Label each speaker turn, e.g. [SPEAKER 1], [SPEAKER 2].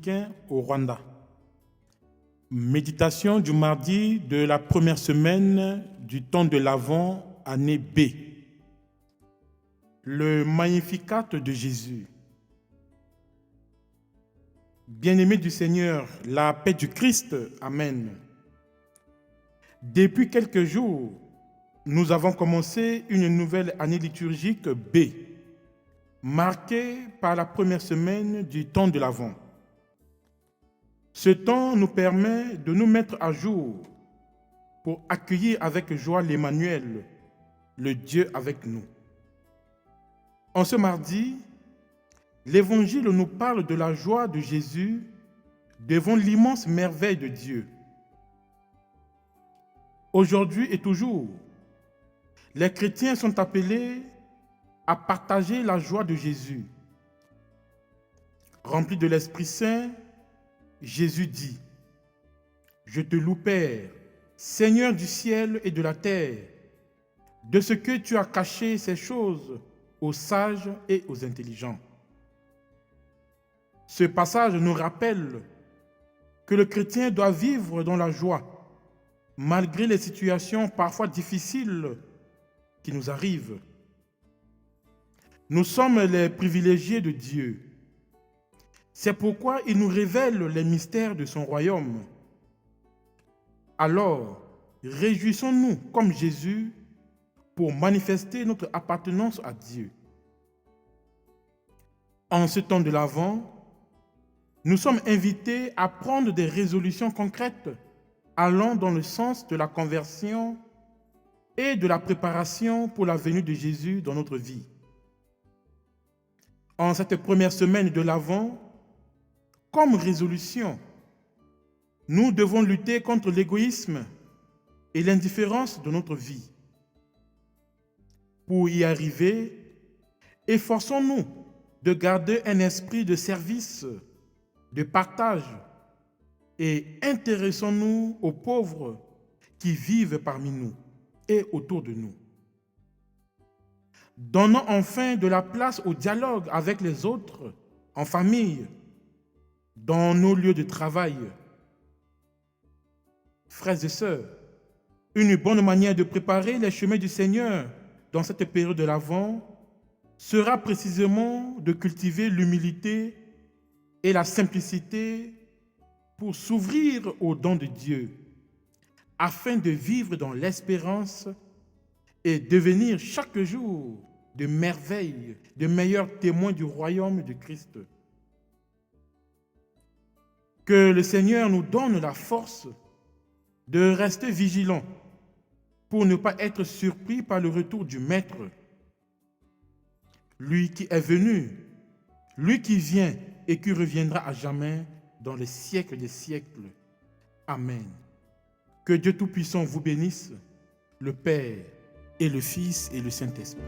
[SPEAKER 1] africain au Rwanda. Méditation du mardi de la première semaine du temps de l'Avent, année B. Le Magnificat de Jésus. Bien-aimés du Seigneur, la paix du Christ, Amen. Depuis quelques jours, nous avons commencé une nouvelle année liturgique B, marquée par la première semaine du temps de l'Avent. Ce temps nous permet de nous mettre à jour pour accueillir avec joie l'Emmanuel, le Dieu avec nous. En ce mardi, l'Évangile nous parle de la joie de Jésus devant l'immense merveille de Dieu. Aujourd'hui et toujours, les chrétiens sont appelés à partager la joie de Jésus. Rempli de l'Esprit Saint, Jésus dit : « Je te loue, Père, Seigneur du ciel et de la terre, de ce que tu as caché ces choses aux sages et aux intelligents. » Ce passage nous rappelle que le chrétien doit vivre dans la joie, malgré les situations parfois difficiles qui nous arrivent. Nous sommes les privilégiés de Dieu. C'est pourquoi il nous révèle les mystères de son royaume. Alors, réjouissons-nous comme Jésus pour manifester notre appartenance à Dieu. En ce temps de l'Avent, nous sommes invités à prendre des résolutions concrètes allant dans le sens de la conversion et de la préparation pour la venue de Jésus dans notre vie. En cette première semaine de l'Avent, comme résolution, nous devons lutter contre l'égoïsme et l'indifférence de notre vie. Pour y arriver, efforçons-nous de garder un esprit de service, de partage, et intéressons-nous aux pauvres qui vivent parmi nous et autour de nous. Donnons enfin de la place au dialogue avec les autres, en famille, dans nos lieux de travail. Frères et sœurs, une bonne manière de préparer les chemins du Seigneur dans cette période de l'Avent sera précisément de cultiver l'humilité et la simplicité pour s'ouvrir aux dons de Dieu, afin de vivre dans l'espérance et devenir chaque jour de merveilles, de meilleurs témoins du royaume de Christ. Que le Seigneur nous donne la force de rester vigilants pour ne pas être surpris par le retour du Maître. Lui qui est venu, lui qui vient et qui reviendra à jamais dans les siècles des siècles. Amen. Que Dieu Tout-Puissant vous bénisse, le Père et le Fils et le Saint-Esprit.